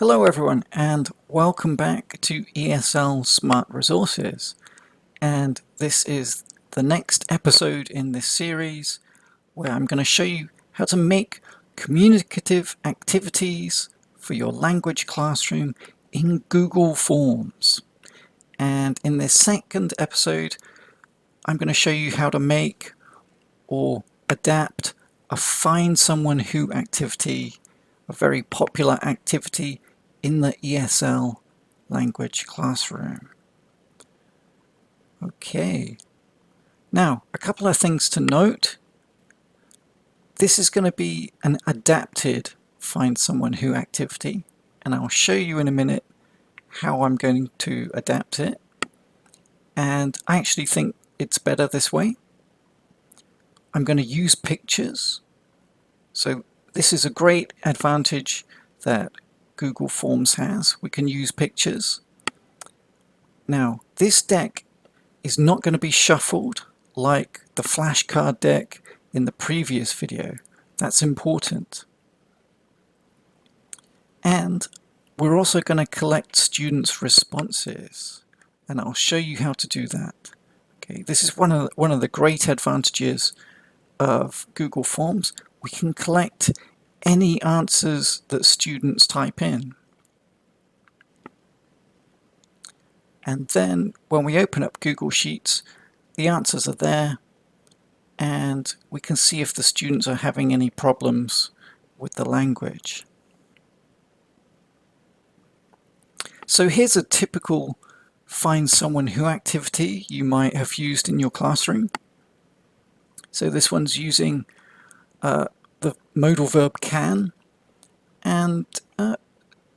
Hello everyone and welcome back to ESL Smart Resources, and this is the next episode in this series where I'm going to show you how to make communicative activities for your language classroom in Google Forms. And in this second episode I'm going to show you how to make or adapt a Find Someone Who activity, a very popular activity in the ESL language classroom. Okay, now a couple of things to note. This is going to be an adapted Find Someone Who activity, and I'll show you in a minute how I'm going to adapt it. And I actually think it's better this way. I'm going to use pictures. So this is a great advantage that Google Forms has. We can use pictures. Now, this deck is not going to be shuffled like the flashcard deck in the previous video. That's important. And we're also going to collect students' responses, and I'll show you how to do that. Okay, this is one of the great advantages of Google Forms. We can collect any answers that students type in. And then when we open up Google Sheets, the answers are there, and we can see if the students are having any problems with the language. So here's a typical Find Someone Who activity you might have used in your classroom. So this one's using the modal verb can, and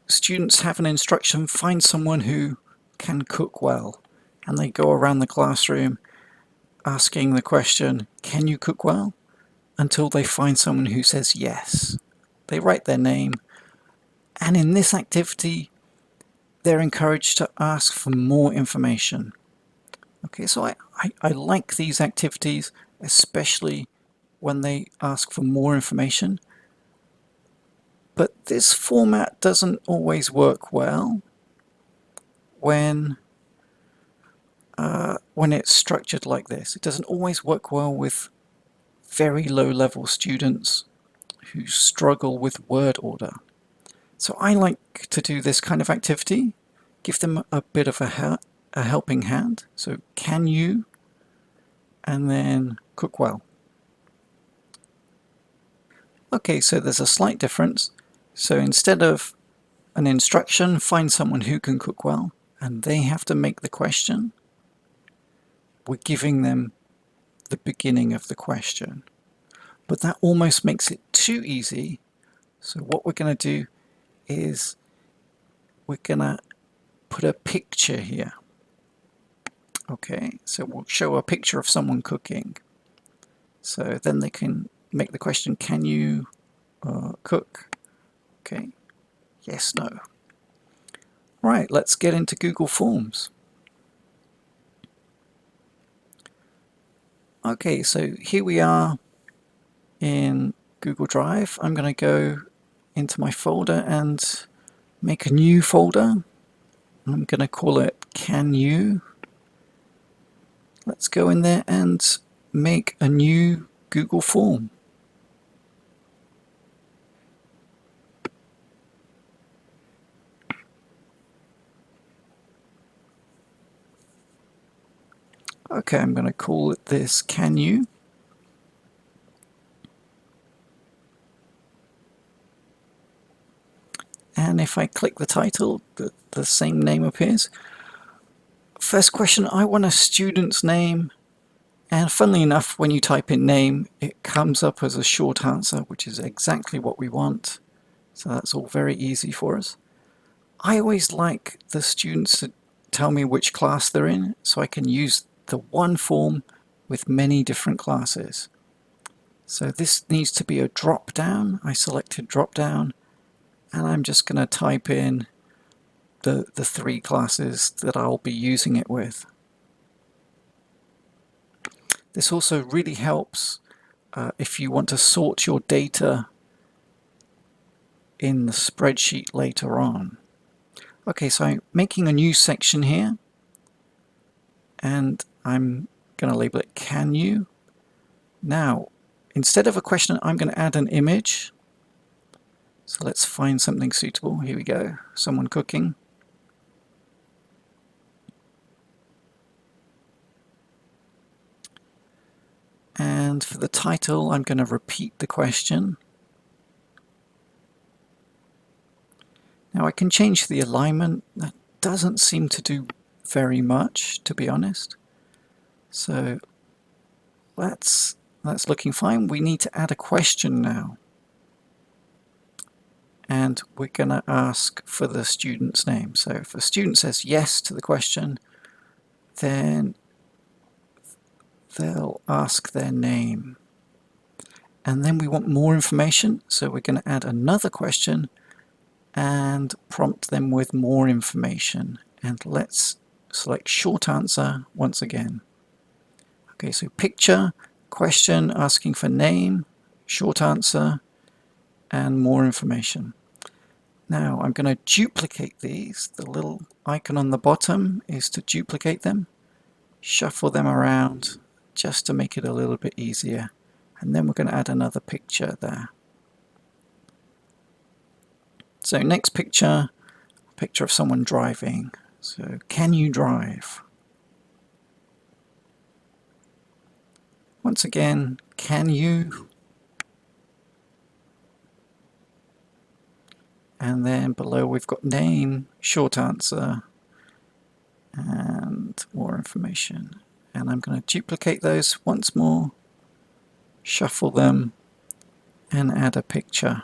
students have an instruction: find someone who can cook well, and they go around the classroom asking the question, can you cook well? Until they find someone who says yes. They write their name, and in this activity they're encouraged to ask for more information. Okay, so I like these activities, especially when they ask for more information. But this format doesn't always work well when it's structured like this. It doesn't always work well with very low-level students who struggle with word order. So I like to do this kind of activity, give them a bit of a helping hand. So can you, and then cook well. Okay, so there's a slight difference. So instead of an instruction, find someone who can cook well, and they have to make the question, we're giving them the beginning of the question. But that almost makes it too easy. So what we're going to do is we're going to put a picture here. Okay, so we'll show a picture of someone cooking. So then they can make the question, can you cook? Okay, yes, no. Right, let's get into Google Forms. Okay, so here we are in Google Drive. I'm going to go into my folder and make a new folder. I'm going to call it Can You. Let's go in there and make a new Google form. Okay, I'm going to call it this Can You. And if I click the title, the same name appears. First question, I want a student's name. And funnily enough, when you type in name, it comes up as a short answer, which is exactly what we want. So that's all very easy for us. I always like the students to tell me which class they're in, so I can use the one form with many different classes. So this needs to be a drop down. I selected drop down, and I'm just going to type in the three classes that I'll be using it with. This also really helps if you want to sort your data in the spreadsheet later on. Okay, so I'm making a new section here, and I'm going to label it Can You? Now, instead of a question, I'm going to add an image. So let's find something suitable. Here we go. Someone cooking. And for the title, I'm going to repeat the question. Now I can change the alignment. That doesn't seem to do very much, to be honest. So that's looking fine. We need to add a question now. And we're going to ask for the student's name. So if a student says yes to the question, then they'll ask their name. And then we want more information, so we're going to add another question and prompt them with more information. And let's select short answer once again. Okay, so picture, question, asking for name, short answer, and more information. Now I'm going to duplicate these. The little icon on the bottom is to duplicate them, shuffle them around just to make it a little bit easier. And then we're going to add another picture there. So next picture, a picture of someone driving. So can you drive? Once again, can you? And then below we've got name, short answer, and more information. And I'm going to duplicate those once more, shuffle them, and add a picture.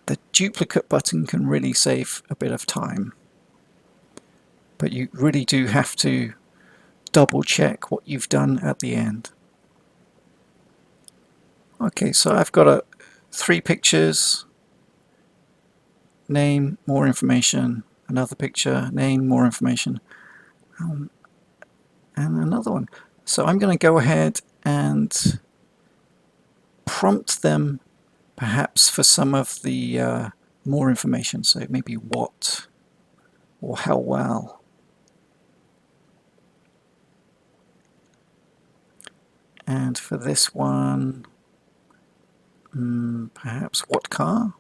The duplicate button can really save a bit of time, but you really do have to double check what you've done at the end. Okay, so I've got 3 pictures, name, more information, another picture, name, more information, and another one. So I'm going to go ahead and prompt them perhaps for some of the more information, so maybe what or how well. And for this one, perhaps what car?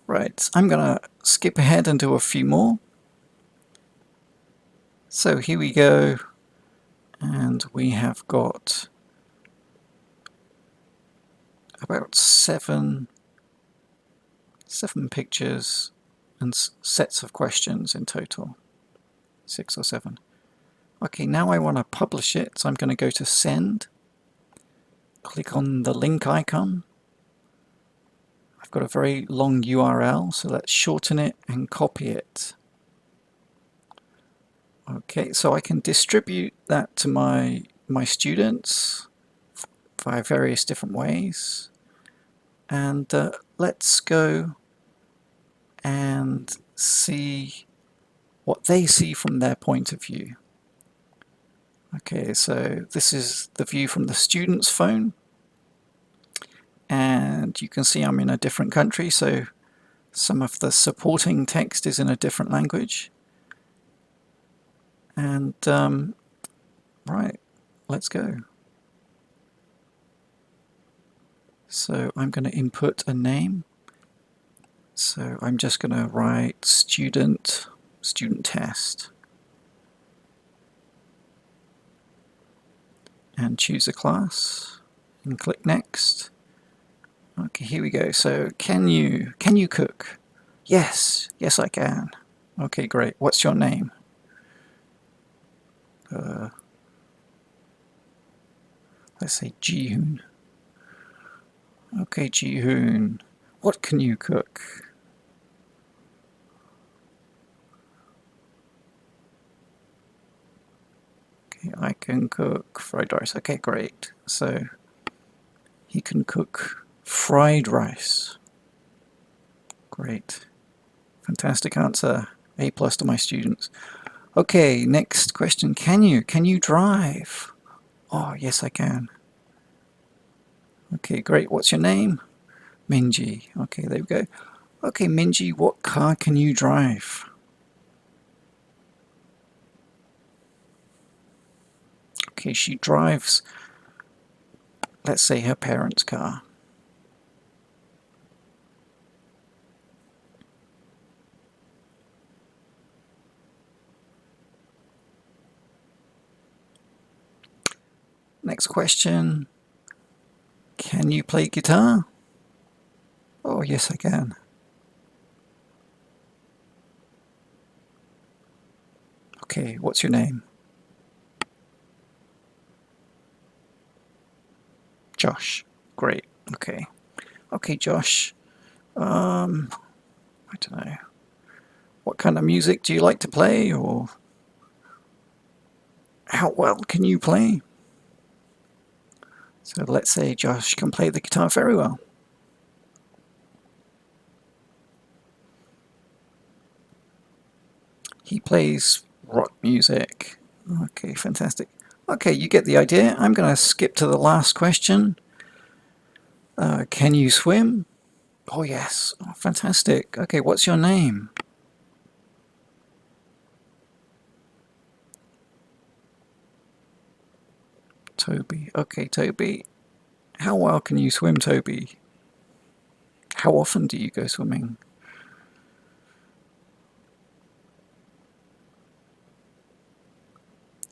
Right, I'm going to skip ahead and do a few more. So here we go, and we have got about seven pictures and sets of questions in total, 6 or 7. Okay, now I want to publish it, so I'm going to go to Send, click on the link icon. I've got a very long URL, so let's shorten it and copy it. Okay, so I can distribute that to my students via various different ways. And let's go and see what they see from their point of view. Okay, so this is the view from the student's phone. And you can see I'm in a different country, so some of the supporting text is in a different language. And right, let's go. So I'm going to input a name. So I'm just going to write student test. And choose a class and click next. Okay, here we go. So can you cook? Yes, yes I can. Okay, great. What's your name? Let's say Ji-hoon. Okay, Ji-hoon. What can you cook? Okay, I can cook fried rice. Okay, great. So he can cook fried rice. Great. Fantastic answer. A+ to my students. Okay, next question. Can you drive? Oh, yes, I can. Okay, great. What's your name? Minji. Okay, there we go. Okay, Minji, what car can you drive? Okay, she drives, let's say, her parents' car. Next question. Can you play guitar? Oh, yes, I can. Okay, what's your name? Josh. Great. Okay. Okay, Josh. I don't know. What kind of music do you like to play, or how well can you play? So let's say Josh can play the guitar very well. He plays rock music. Okay, fantastic. Okay, you get the idea. I'm going to skip to the last question. Can you swim? Oh, yes. Oh, fantastic. Okay, what's your name? Toby. Okay, Toby. How well can you swim, Toby? How often do you go swimming?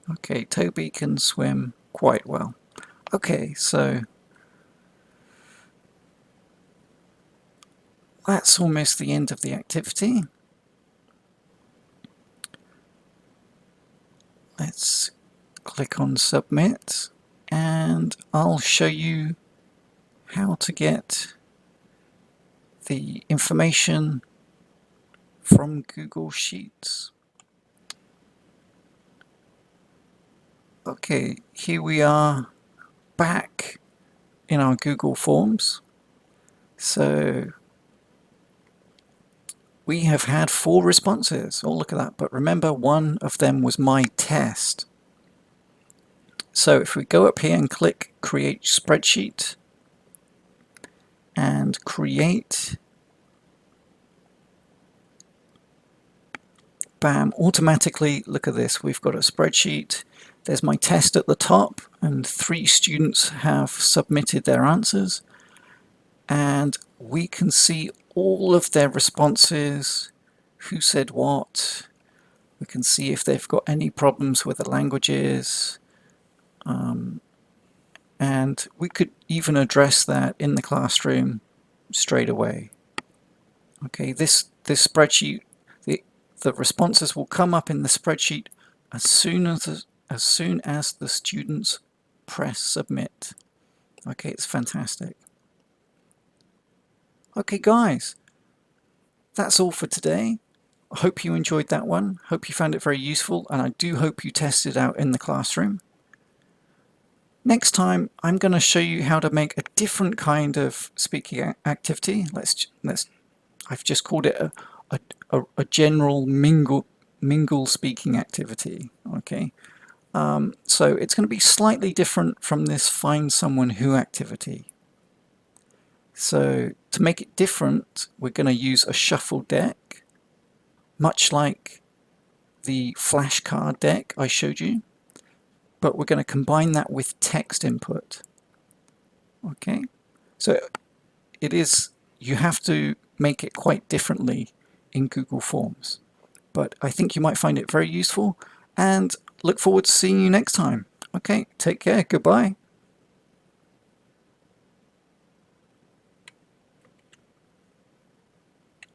Okay, Toby can swim quite well. Okay, so that's almost the end of the activity. Let's click on Submit, and I'll show you how to get the information from Google Sheets. Okay, here we are back in our Google Forms. So we have had 4 responses. Oh, look at that. But remember, one of them was my test. So if we go up here and click Create Spreadsheet and create, bam, automatically, look at this, we've got a spreadsheet. There's my test at the top, and 3 students have submitted their answers. And we can see all of their responses, who said what. We can see if they've got any problems with the languages. And we could even address that in the classroom straight away. Okay, this spreadsheet, the responses will come up in the spreadsheet as soon as the students press submit. Okay, it's fantastic. Okay, guys, that's all for today. I hope you enjoyed that one. Hope you found it very useful, and I do hope you test it out in the classroom. Next time, I'm going to show you how to make a different kind of speaking activity. I've just called it a general mingle speaking activity. Okay, so it's going to be slightly different from this find someone who activity. So to make it different, we're going to use a shuffle deck, much like the flashcard deck I showed you, but we're going to combine that with text input. Okay, so you have to make it quite differently in Google Forms, but I think you might find it very useful, and look forward to seeing you next time. Okay, take care, goodbye.